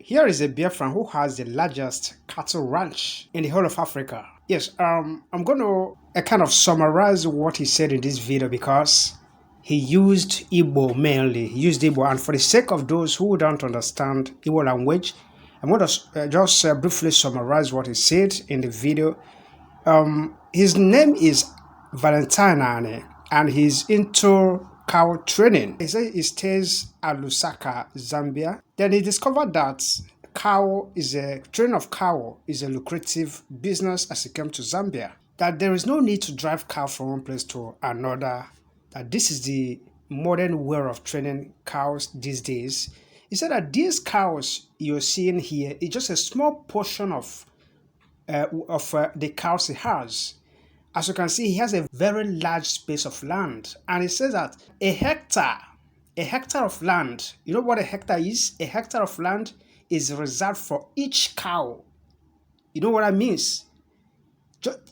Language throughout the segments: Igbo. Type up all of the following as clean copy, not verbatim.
Here is a Biafran who has the largest cattle ranch in the whole of Africa. Yes, I'm going to kind of summarize what he said in this video because he used Igbo mainly. He used Igbo, and for the sake of those who don't understand Igbo language, I'm going to just briefly summarize what he said in the video. His name is Valentine, and he's into cow training. He says he stays at Lusaka, Zambia. Then he discovered that training of cow is a lucrative business as he came to Zambia. That there is no need to drive cow from one place to another. That this is the modern way of training cows these days. He said that these cows you're seeing here is just a small portion of the cows he has. As you can see, he has a very large space of land, and he says that a hectare of land, you know what a hectare is? A hectare of land is reserved for each cow. You know what that means?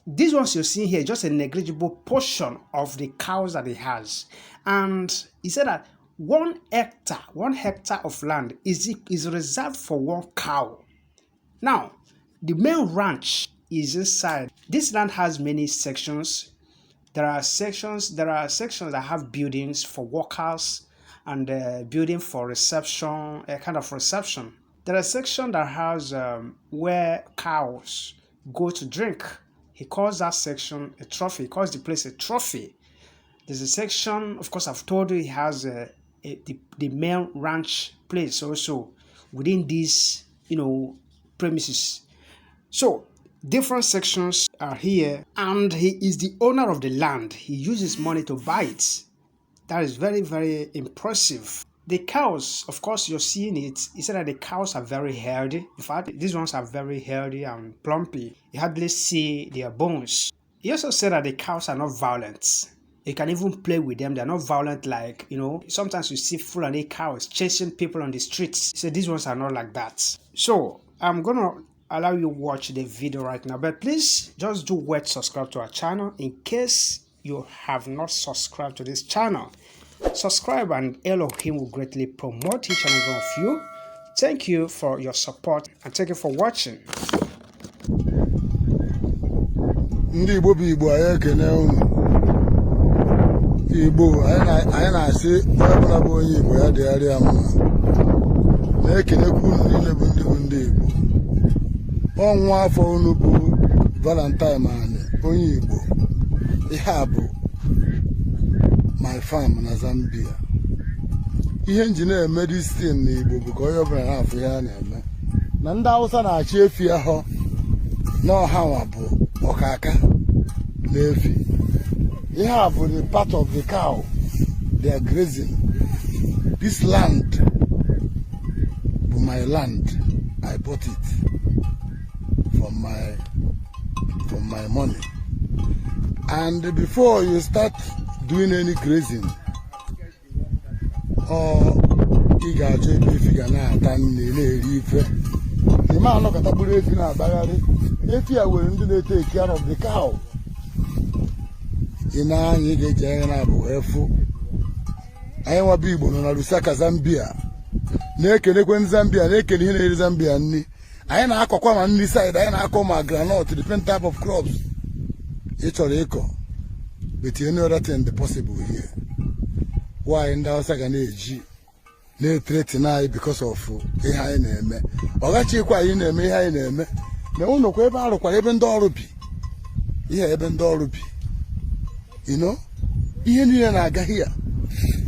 These ones you're seeing here, just a negligible portion of the cows that he has. And he said that one hectare of land is reserved for one cow. Now, the main ranch is inside. This land has many sections. There are sections that have buildings for workers and building for reception, a kind of reception. There are a section that has where cows go to drink. He calls that section a trophy. He calls the place a trophy. There's a section, of course, I've told you, he has the main ranch place also within these, premises. So different sections are here, and he is the owner of the land. He uses money to buy it. That is very, very impressive. The cows, of course, you're seeing it. He said that the cows are very healthy. In fact, these ones are very healthy and plumpy. You hardly see their bones. He also said that the cows are not violent. You can even play with them. They're not violent like, sometimes you see Fulani cows chasing people on the streets. He said these ones are not like that. So I'm going to allow you to watch the video right now, but please just do subscribe to our channel in case you have not subscribed to this channel. Subscribe, and Elohim will greatly promote each and every one of you. Thank you for your support, and thank you for watching. Ndị Igbo bụ Igbo, anyị ekene unu. Igbo anyị na-asị onye ọbụla bụ onye Igbo ya dịgharịa mma. Na-ekenekwa unu niile bụ ndị Igbo. Ọnwa afọ unu bụ Valentine onye Igbo. Ihe a bụ my farm na Zambia. Ihe nji na-eme this thing na Igbo bụ ka onye ọbụla na-afụ ihe a na-eme. Na ndị Hausa na-achị efi ahụ na ọha nwa bụ ọkaka na efi. Ihe a bụ the part of the cow they are grazing. This land bụ my land. I bought it from my money. And before you start doing any grazing, or you got to be figuring out and the man look at the bullet in our bagari. If you are willing to take care of the cow, you know, you get careful. I want people in Lusaka, Zambia. Naked when Zambia, naked in Zambia. I ain't come on this side, I ain't come my granite, different type of crops. It's all eco. But you know that ain't possible here. Why in the house I can age? No threaten because of a high name. Or that you quite in a me high name. No, no, quite even dollarby. Yeah, even dollarby. You know? Ian I got here.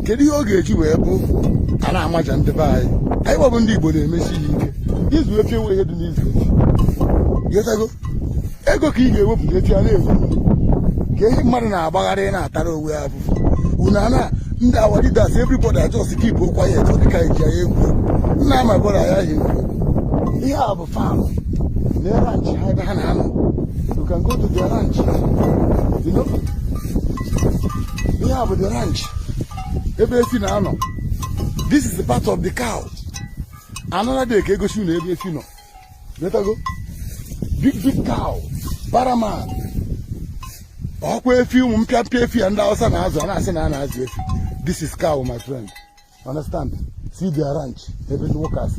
Can you get you able? And I imagine the buy. I won't be able to miss you. This will feel weird in this. Yes, I go. I go keep you up to get your Get Marina Bagarena Taro we have Unana, what it does everybody just keep quiet for the Kai. Now my brother I him. He have a farm. The ranch you can go to the ranch. You know? We have the ranch. Everything I know. This is the part of the cow. Another day can go soon everything. Let her go. Big cow. Baraman. This is cow, my friend. Understand? see their ranch, even the workers.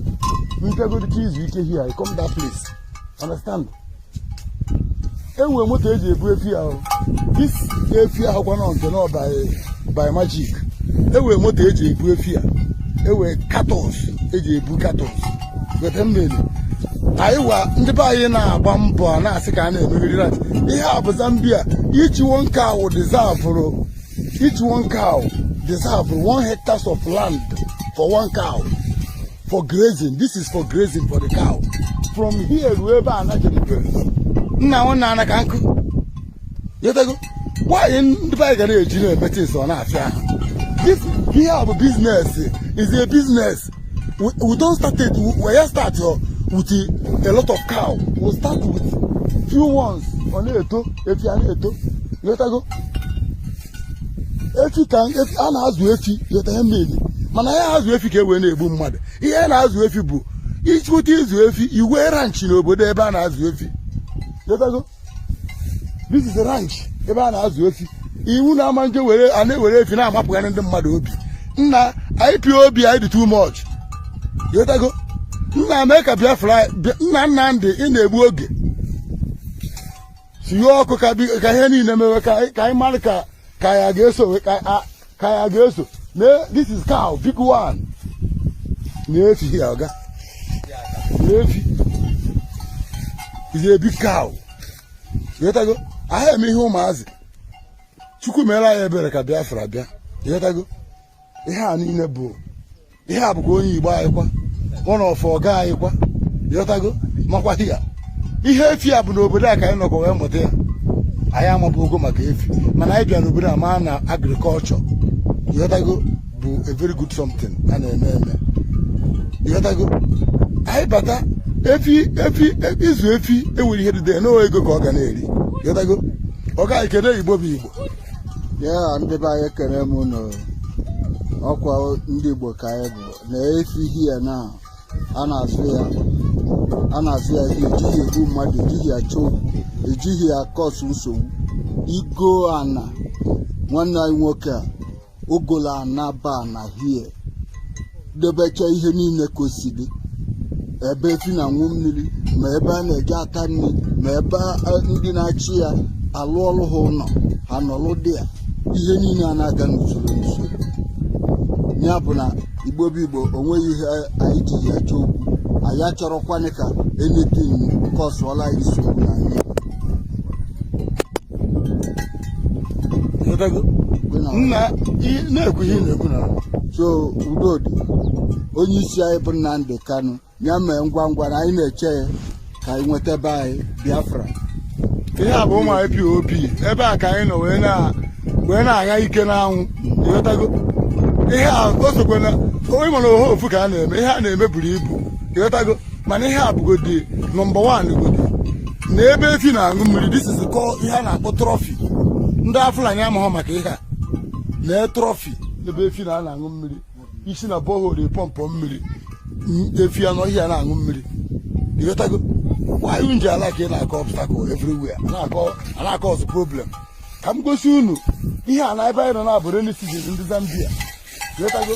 You can go to keys, you can hear, you come that place. Understand? Anyway, what age you break here? This if you have one on by magic. Anyway, what age you break here? Anyway, cattle, age you break cattle. But them many. I was the buyer now, bumper, and I say, I never really that. They have Zambia. Each one cow deserve for each one cow deserve 1 hectare of land for one cow for grazing. This is for grazing for the cow. From here, wherever I'm not going to now, I can't cook. Why in the bag of better on our this we have a business is a business. We don't start it where start with a lot of cow. We start with few ones on it. If you are it, go. If you can, if I ask you if you tell me, man, I ask you if you can win a boom mother. He ask you if you boo. Each what is if you wear ranch, you know, but they ban as you if you. Go. This is a ranch. They ban as you if you. You know, man, you wear and they wear if you know, I'm up when the mother will be. Nah, IPOB, I do too much. You go. Nah, make a Biafran, Nande in the wood. So you all could be a Kahani in America, Kaimalka. Kaya geso. This is cow, big one. Nefi here, Nefi is a big cow. Yet I go. I have me home as Chukumela Ebereka Biafra. Yet I go. They have in a bow. They have going by one of our guy. Yet I go. Makwatia. He have here, but nobody can know what there. I am a Bogo Makefi. Man, I be a man agriculture. You gotta go do a very good something. And you gotta go. I better if you will hear the no way go Coganelli. You gotta go. Okay, can you Bobby? Yeah, and the buyer can Aqua Ndibo Kaebo. If you here now, Anna Svea, you do muddy, you choke. Ejihia kosu so igo ana nwanna nwoke a ogola na ba na here debecha ihe niile kosidi ebe fi na nwu mmiri ma ebe a na-eje ata nri ma ebe ndị na-achị ya alụ ọrụ ha ụlọ ha nọlụ dị ya ihe niile a na-aga n'usoro ya bụ na Igbo onweghị ihe anyị ji ya chọ okwu anyị achọrọkwana ka anything kọsụọla nsogbu na anyị. So Udodi onye isi anyị bụ Nnamdi Kanu ya mee ngwa ngwa na anyị na-eche ya ka anyị nweta be anyị Biafra. Ihe a bụ ụmụ IPOB ebe a ka anyị nọ wee na-agha ike n'anwụ. Ịghọtago ihe a o sokwe na onye mana ohe ofu ka a na-eme ihe a na-eme buru ibu. Ịghọtago mana ihe a bụgodi nọmba 1 godi na ebe efi na-aṅụ mmiri. This is called ihe a na-akpọ trophy. Ndị Fulani amaghọ maka ihe a na trophy ebe efi na-aṅụ mmiri isi na borehole pọmpọ mmiri efi anọ ihe na-aṅụ mmiri. Ịghọtago why you nje ala ka na-akọ obstacle everywhere na cause problem. Ka m gosi unu ihe a na ebe anyị nọ na bụ rainy season ndị Zambia. Ịghọtago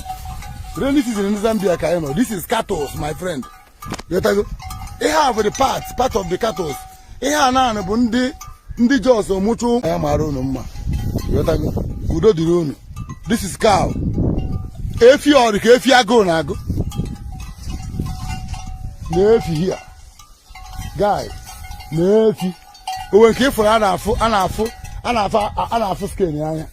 rainy season ndị Zambia ka anyị nọ. This is cattle my friend. Ịghọtago ihe a bụ the part of the cattle. Ihe a na bụ ndị Jos mụchụ ya mara unu mma. Ịghọtago udo dịrị unu. This is cow. Efi ọrụ ka efi agụụ na-agụ na-efi here guy na-efi onwe nke ịfụrụ a na-afụ skin anya